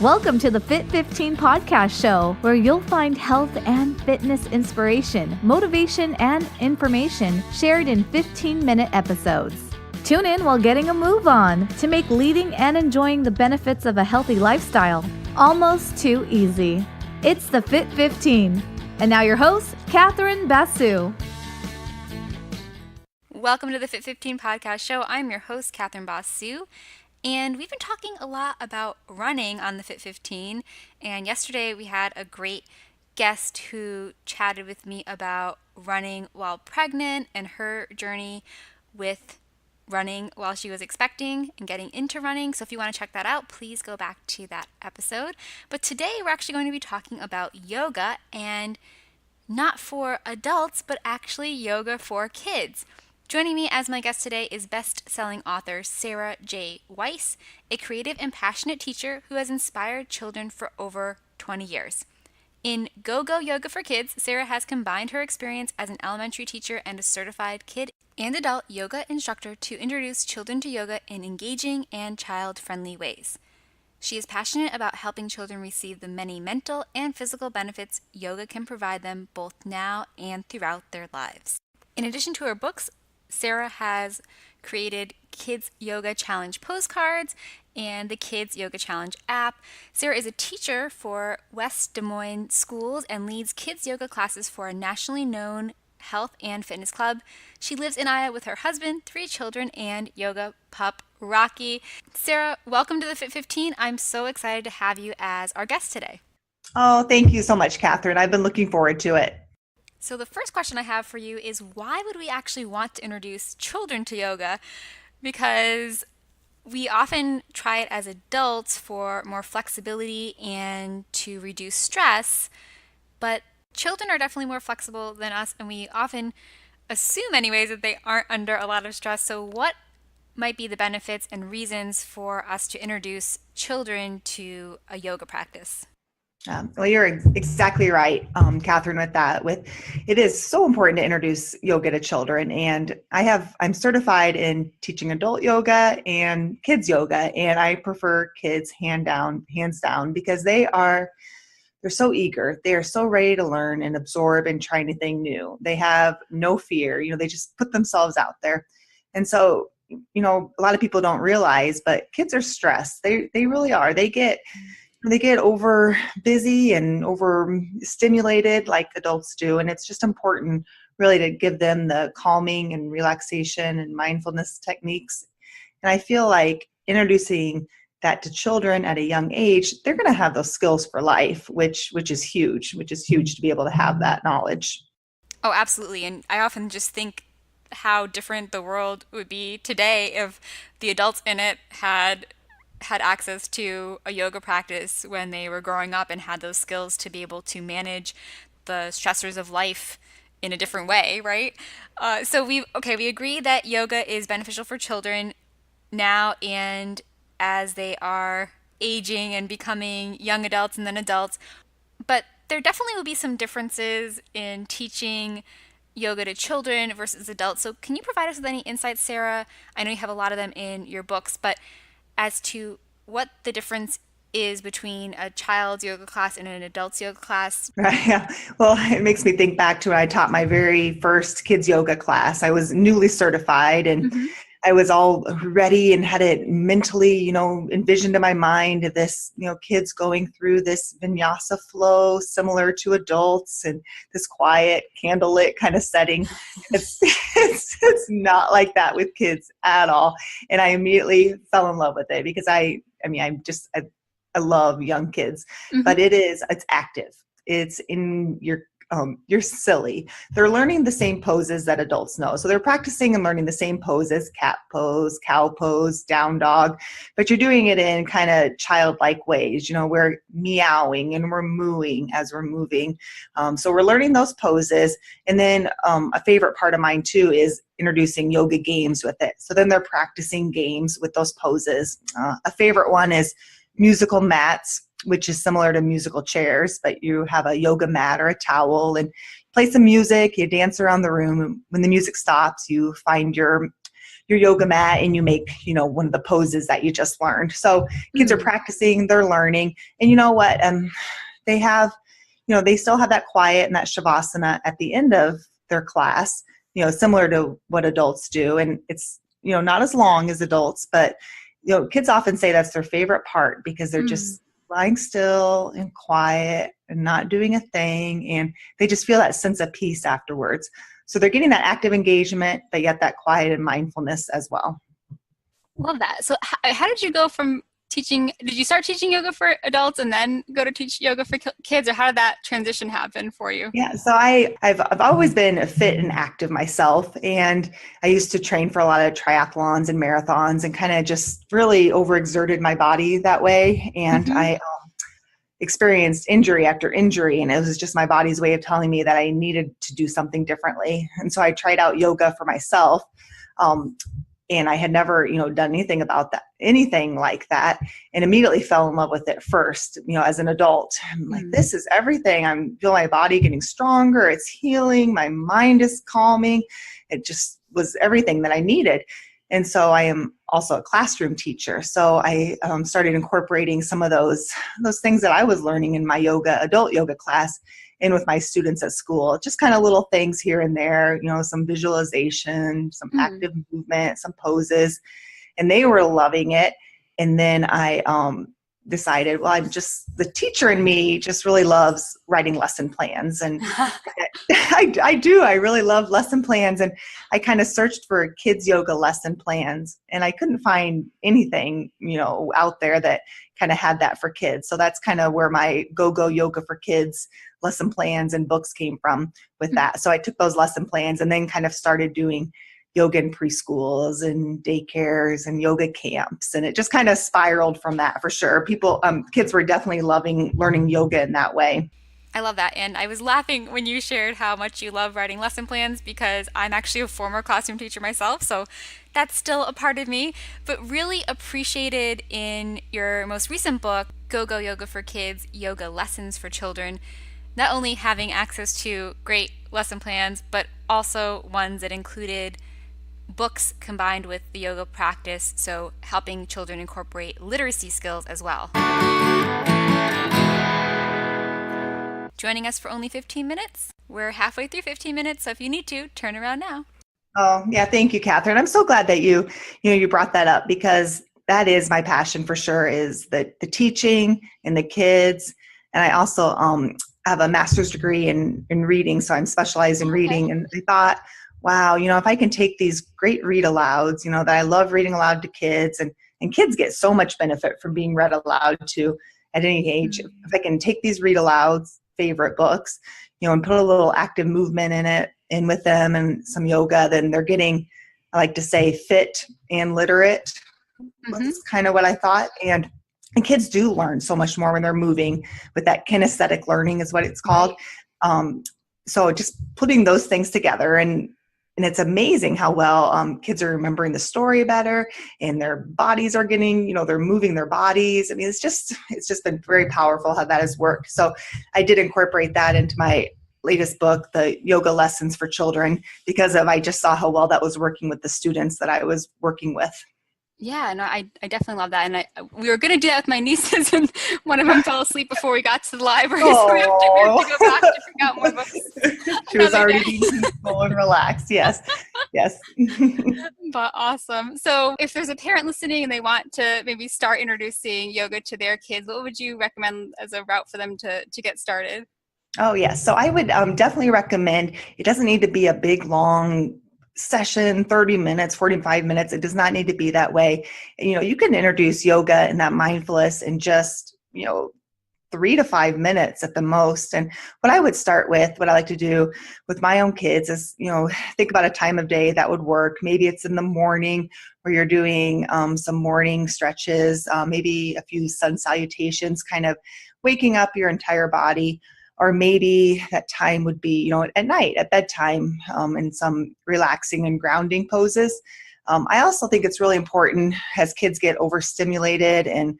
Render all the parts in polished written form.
Welcome to the Fit 15 podcast show, where you'll find health and fitness inspiration, motivation, and information shared in 15-minute episodes. Tune in while getting a move on to make leading and enjoying the benefits of a healthy lifestyle almost too easy. It's the Fit 15. And now your host, Catherine Basu. Welcome to the Fit 15 podcast show. I'm your host, Catherine Basu. And we've been talking a lot about running on the Fit 15. And yesterday we had a great guest who chatted with me about running while pregnant and her journey with running while she was expecting and getting into running. So if you want to check that out, please go back to that episode. But today we're actually going to be talking about yoga, and not for adults, but actually yoga for kids. Joining me as my guest today is best-selling author Sara J. Weis, a creative and passionate teacher who has inspired children for over 20 years. In Go-Go Yoga for Kids, Sara has combined her experience as an elementary teacher and a certified kid and adult yoga instructor to introduce children to yoga in engaging and child-friendly ways. She is passionate about helping children receive the many mental and physical benefits yoga can provide them both now and throughout their lives. In addition to her books, Sara has created Kids Yoga Challenge postcards and the Kids Yoga Challenge app. Sara is a teacher for West Des Moines schools and leads kids yoga classes for a nationally known health and fitness club. She lives in Iowa with her husband, 3 children, and yoga pup Rocky. Sara, welcome to the Fit 15. I'm so excited to have you as our guest today. Oh, thank you so much, Catherine. I've been looking forward to it. So the first question I have for you is, why would we actually want to introduce children to yoga? Because we often try it as adults for more flexibility and to reduce stress, but children are definitely more flexible than us, and we often assume anyways that they aren't under a lot of stress. So what might be the benefits and reasons for us to introduce children to a yoga practice? Well, you're exactly right, Catherine, with that. It is so important to introduce yoga to children. And I'm certified in teaching adult yoga and kids yoga, and I prefer kids hands down, because they're so eager. They are so ready to learn and absorb and try anything new. They have no fear. They just put themselves out there. And so, a lot of people don't realize, but kids are stressed. They really are. They get over busy and over stimulated like adults do. And it's just important really to give them the calming and relaxation and mindfulness techniques. And I feel like introducing that to children at a young age, they're going to have those skills for life, which is huge to be able to have that knowledge. Oh, absolutely. And I often just think how different the world would be today if the adults in it had access to a yoga practice when they were growing up and had those skills to be able to manage the stressors of life in a different way, right? So we agree that yoga is beneficial for children now and as they are aging and becoming young adults and then adults. But there definitely will be some differences in teaching yoga to children versus adults. So can you provide us with any insights, Sara? I know you have a lot of them in your books, but as to what the difference is between a child's yoga class and an adult's yoga class. Right. Yeah. Well, it makes me think back to when I taught my very first kids yoga class. I was newly certified, and I was all ready and had it mentally, envisioned in my mind this, kids going through this vinyasa flow similar to adults and this quiet candlelit kind of setting. It's not like that with kids at all. And I immediately fell in love with it because I love young kids, but it's active. It's in you're silly. They're learning the same poses that adults know. So they're practicing and learning the same poses: cat pose, cow pose, down dog, but you're doing it in kind of childlike ways. We're meowing and we're mooing as we're moving. So we're learning those poses. And then a favorite part of mine too is introducing yoga games with it. So then they're practicing games with those poses. A favorite one is musical mats, which is similar to musical chairs, but you have a yoga mat or a towel and play some music. You dance around the room. And when the music stops, you find your your yoga mat and you make, one of the poses that you just learned. So kids are practicing, they're learning, and you know what? They have, they still have that quiet and that shavasana at the end of their class, similar to what adults do. And it's, not as long as adults, but, kids often say that's their favorite part because they're just lying still and quiet and not doing a thing. And they just feel that sense of peace afterwards. So they're getting that active engagement, but yet that quiet and mindfulness as well. Love that. So how did you go from did you start teaching yoga for adults and then go to teach yoga for kids, or how did that transition happen for you? Yeah, so I've always been fit and active myself, and I used to train for a lot of triathlons and marathons and kind of just really overexerted my body that way. And I experienced injury after injury, and it was just my body's way of telling me that I needed to do something differently. And so I tried out yoga for myself. And I had never, done anything like that, and immediately fell in love with it first, as an adult. I'm like, this is everything. I feel my body getting stronger. It's healing. My mind is calming. It just was everything that I needed. And so I am also a classroom teacher. So I started incorporating some of those things that I was learning in my adult yoga class in with my students at school, just kind of little things here and there, some visualization, some active movement, some poses, and they were loving it. And then I decided, well, the teacher in me just really loves writing lesson plans. And I do. I really love lesson plans. And I kind of searched for kids yoga lesson plans, and I couldn't find anything, out there that kind of had that for kids. So that's kind of where my Go Yoga for Kids lesson plans and books came from with that. So I took those lesson plans and then kind of started doing yoga in preschools and daycares and yoga camps. And it just kind of spiraled from that for sure. Kids were definitely loving learning yoga in that way. I love that. And I was laughing when you shared how much you love writing lesson plans, because I'm actually a former classroom teacher myself. So that's still a part of me, but really appreciated in your most recent book, Go Yoga for Kids, Yoga Lessons for Children, not only having access to great lesson plans, but also ones that included books combined with the yoga practice, so helping children incorporate literacy skills as well. Joining us for only 15 minutes? We're halfway through 15 minutes, so if you need to, turn around now. Oh, yeah. Thank you, Catherine. I'm so glad that you brought that up, because that is my passion for sure, is the teaching and the kids. And I also have a master's degree in reading, so I'm specialized in reading. And I thought, wow, if I can take these great read alouds, that I love reading aloud to kids, and kids get so much benefit from being read aloud to at any age. If I can take these read alouds, favorite books, and put a little active movement in with them and some yoga, then they're getting, I like to say, fit and literate. That's kind of what I thought. And kids do learn so much more when they're moving, with that kinesthetic learning is what it's called. So just putting those things together, and it's amazing how well kids are remembering the story better, and their bodies are getting, they're moving their bodies. I mean, it's just been very powerful how that has worked. So I did incorporate that into my latest book, the Yoga Lessons for Children, because I just saw how well that was working with the students that I was working with. Yeah, no, I definitely love that. And we were going to do that with my nieces, and one of them fell asleep before we got to the library. So we have to go back to bring out more books. She was already being peaceful and relaxed. Yes. But awesome. So if there's a parent listening and they want to maybe start introducing yoga to their kids, what would you recommend as a route for them to get started? Oh, yes. So I would definitely recommend, it doesn't need to be a big, long session, 30 minutes, 45 minutes. It does not need to be that way. You can introduce yoga and that mindfulness in just, 3 to 5 minutes at the most. And what I would start with, what I like to do with my own kids is, think about a time of day that would work. Maybe it's in the morning where you're doing some morning stretches, maybe a few sun salutations, kind of waking up your entire body. Or maybe that time would be, at night, at bedtime, and some relaxing and grounding poses. I also think it's really important as kids get overstimulated and,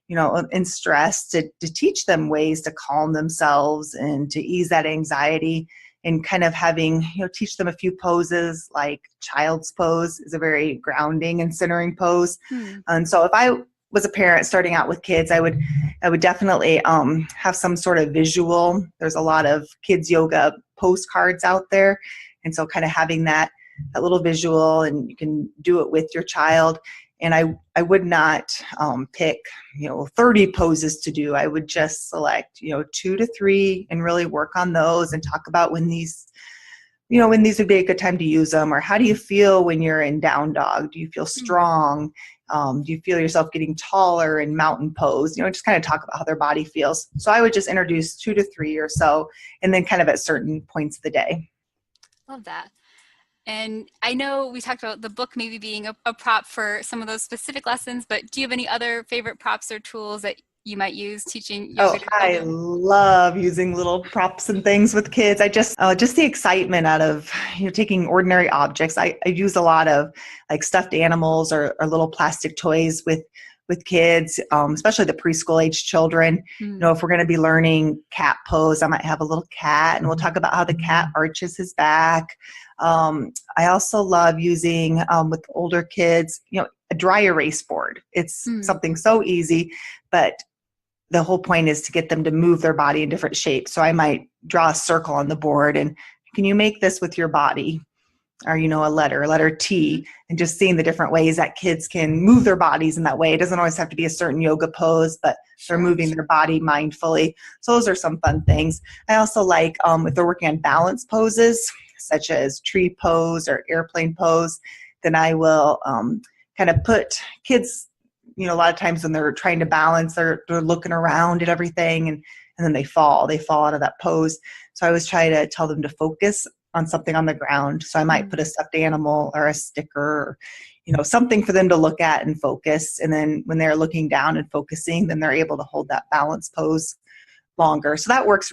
and stressed to teach them ways to calm themselves and to ease that anxiety. and kind of having, teach them a few poses, like child's pose is a very grounding and centering pose. And so if I was a parent starting out with kids, I would definitely have some sort of visual. There's a lot of kids yoga postcards out there. And so kind of having that little visual, and you can do it with your child. And I would not pick, 30 poses to do. I would just select, 2 to 3 and really work on those and talk about when these would be a good time to use them, or how do you feel when you're in down dog? Do you feel strong? Do you feel yourself getting taller in mountain pose? Just kind of talk about how their body feels. So I would just introduce 2 to 3 or so, and then kind of at certain points of the day. Love that. And I know we talked about the book maybe being a prop for some of those specific lessons, but do you have any other favorite props or tools that you might use teaching yoga to I children? love using little props and things with kids. I just the excitement out of taking ordinary objects. I use a lot of like stuffed animals or little plastic toys with kids, especially the preschool age children. If we're going to be learning cat pose, I might have a little cat, and we'll talk about how the cat arches his back. I also love using with older kids, a dry erase board. It's something so easy, but the whole point is to get them to move their body in different shapes. So I might draw a circle on the board, and can you make this with your body? Or, a letter T, and just seeing the different ways that kids can move their bodies in that way. It doesn't always have to be a certain yoga pose, but they're moving their body mindfully. So those are some fun things. I also like if they're working on balance poses, such as tree pose or airplane pose, then I will kind of put kids, a lot of times when they're trying to balance, they're looking around at everything, and then they fall out of that pose. So I always try to tell them to focus on something on the ground. So I might put a stuffed animal or a sticker, or, something for them to look at and focus. And then when they're looking down and focusing, then they're able to hold that balance pose longer. So that works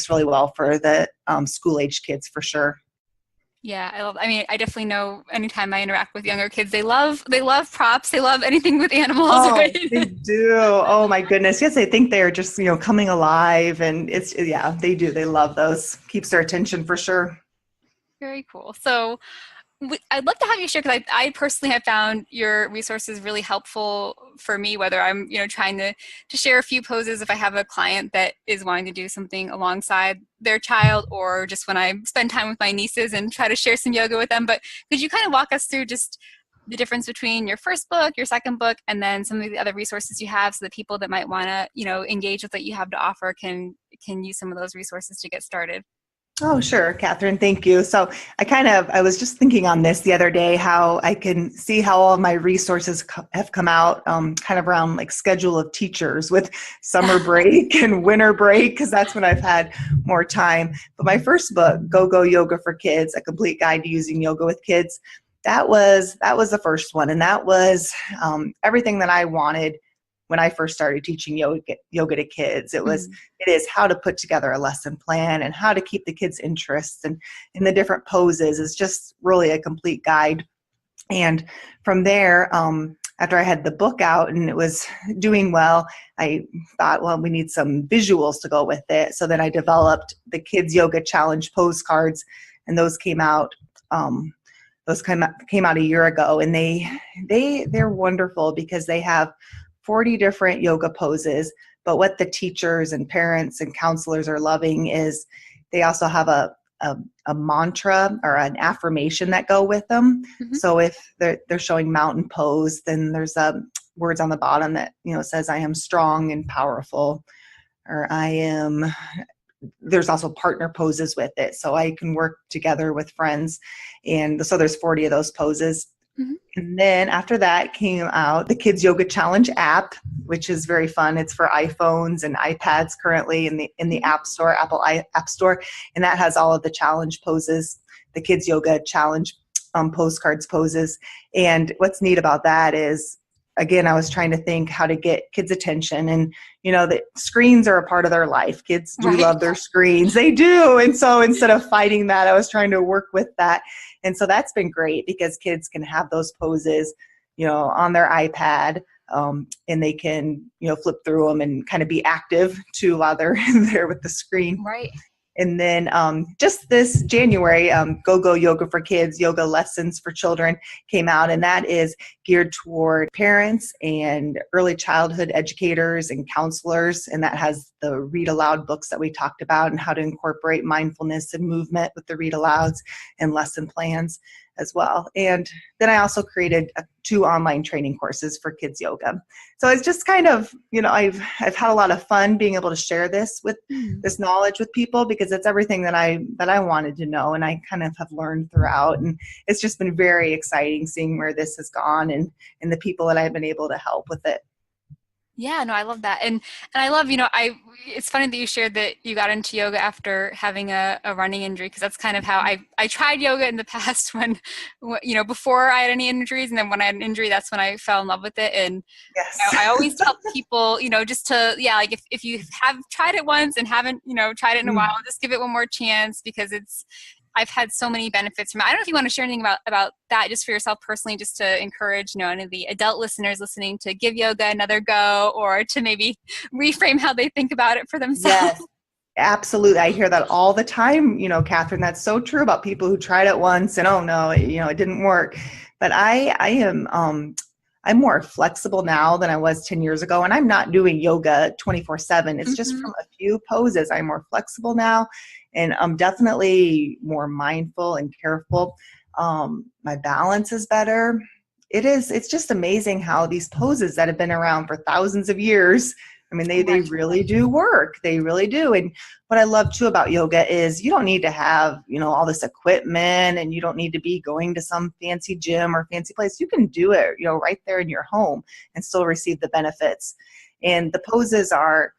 really well for the school age kids for sure. Yeah, I definitely know anytime I interact with younger kids, they love props. They love anything with animals. Oh, right? They do. Oh my goodness. Yes, they think they're just, coming alive, and they do. They love those. Keeps their attention for sure. Very cool. So I'd love to have you share, because I personally have found your resources really helpful for me, whether I'm trying to share a few poses if I have a client that is wanting to do something alongside their child, or just when I spend time with my nieces and try to share some yoga with them. But could you kind of walk us through just the difference between your first book, your second book, and then some of the other resources you have, so that people that might want to engage with what you have to offer can use some of those resources to get started? Oh, sure, Catherine. Thank you. So I was just thinking on this the other day, how I can see how all of my resources have come out kind of around like schedule of teachers with summer break and winter break, because that's when I've had more time. But my first book, Go Yoga for Kids, A Complete Guide to Using Yoga with Kids, that was the first one. And that was everything that I wanted when I first started teaching yoga to kids. It is how to put together a lesson plan and how to keep the kids' interests and in the different poses. Is just really a complete guide. And from there, after I had the book out and it was doing well, I thought, well, we need some visuals to go with it. So then I developed the Kids Yoga Challenge postcards, and those came out. Those came out a year ago, and they're wonderful because they have 40 different yoga poses. But what the teachers and parents and counselors are loving is they also have a mantra or an affirmation that go with them. So if they're showing mountain pose, then there's words on the bottom that says, I am strong and powerful, or there's also partner poses with it. So I can work together with friends. And so there's 40 of those poses. And then after that came out the Kids Yoga Challenge app, which is very fun. It's for iPhones and iPads currently in the App Store, Apple App Store, and that has all of the challenge poses, the Kids Yoga Challenge postcards poses. And what's neat about that is, again, I was trying to think how to get kids' attention, and the screens are a part of their life. Kids do love their screens. They do. And so instead of fighting that, I was trying to work with that. And so that's been great because kids can have those poses, on their iPad, and they can, flip through them and kind of be active too while they're there with the screen. Right. And then just this January, Go Yoga for Kids, Yoga Lessons for Children came out, and that is geared toward parents and early childhood educators and counselors. And that has the read aloud books that we talked about and how to incorporate mindfulness and movement with the read alouds and lesson plans as well. And then I also created 2 online training courses for kids yoga. So it's just kind of, I've had a lot of fun being able to share this with this knowledge with people, because it's everything that I wanted to know, and I kind of have learned throughout. And it's just been very exciting seeing where this has gone and the people that I've been able to help with it. Yeah, no, I love that. And I love, it's funny that you shared that you got into yoga after having a running injury, because that's kind of how I tried yoga in the past when, before I had any injuries. And then when I had an injury, that's when I fell in love with it. And yes. I always tell people, just to, like if you have tried it once and haven't, tried it in a while, just give it one more chance, because I've had so many benefits from it. I don't know if you want to share anything about that just for yourself personally, just to encourage, any of the adult listeners listening to give yoga another go, or to maybe reframe how they think about it for themselves. Yes, absolutely. I hear that all the time, Catherine. That's so true about people who tried it once and, oh no, it didn't work. But I'm more flexible now than I was 10 years ago. And I'm not doing yoga 24/7. It's just from a few poses. I'm more flexible now, and I'm definitely more mindful and careful. My balance is better. It's just amazing how these poses that have been around for thousands of years, they really do work. They really do. And what I love too about yoga is you don't need to have, all this equipment, and you don't need to be going to some fancy gym or fancy place. You can do it, right there in your home and still receive the benefits. And the poses are,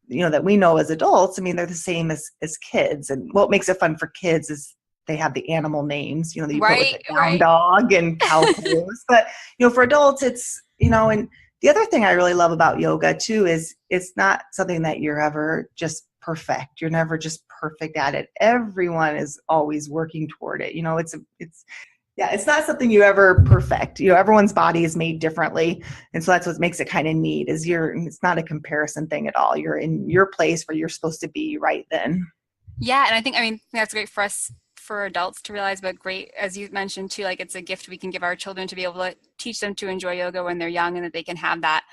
that we know as adults, they're the same as kids. And what makes it fun for kids is they have the animal names, that you put with the down dog and cow pose. But, for adults, it's, and the other thing I really love about yoga too is it's not something that you're ever just perfect. You're never just perfect at it. Everyone is always working toward it. It's not something you ever perfect. Everyone's body is made differently. And so that's what makes it kind of neat is it's not a comparison thing at all. You're in your place where you're supposed to be right then. Yeah. And I think that's great for us, for adults to realize, but great, as you mentioned too, like it's a gift we can give our children to be able to teach them to enjoy yoga when they're young, and that they can have that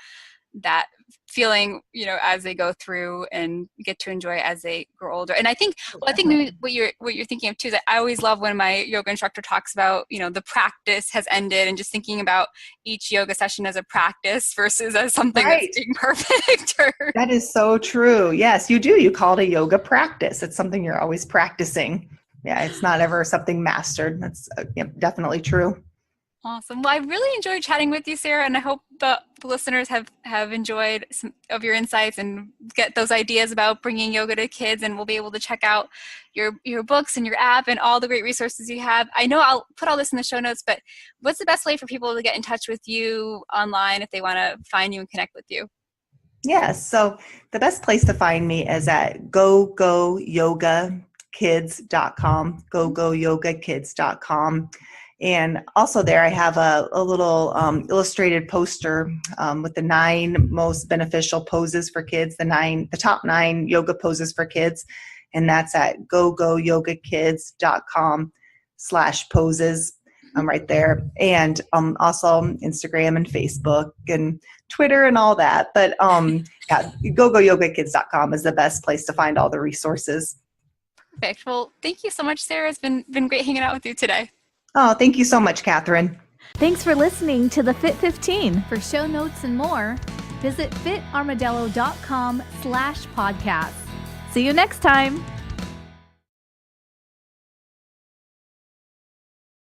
feeling, as they go through and get to enjoy it as they grow older. And I think maybe what you're thinking of too is that I always love when my yoga instructor talks about, the practice has ended, and just thinking about each yoga session as a practice versus as something that's being perfect. That is so true. Yes, you do. You call it a yoga practice. It's something you're always practicing. Yeah, it's not ever something mastered. That's definitely true. Awesome. Well, I really enjoyed chatting with you, Sara, and I hope the listeners have enjoyed some of your insights and get those ideas about bringing yoga to kids, and we'll be able to check out your books and your app and all the great resources you have. I know I'll put all this in the show notes, but what's the best way for people to get in touch with you online if they want to find you and connect with you? Yes. So the best place to find me is at gogoyogakids.com, gogoyogakids.com. And also there I have a little illustrated poster with the 9 most beneficial poses for kids, the top 9 yoga poses for kids. And that's at gogoyogakids.com/poses. I'm right there. And also Instagram and Facebook and Twitter and all that. But gogoyogakids.com is the best place to find all the resources. Perfect. Well, thank you so much, Sara. It's been great hanging out with you today. Oh, thank you so much, Catherine. Thanks for listening to the Fit 15. For show notes and more, visit fitarmadillo.com/podcast. See you next time.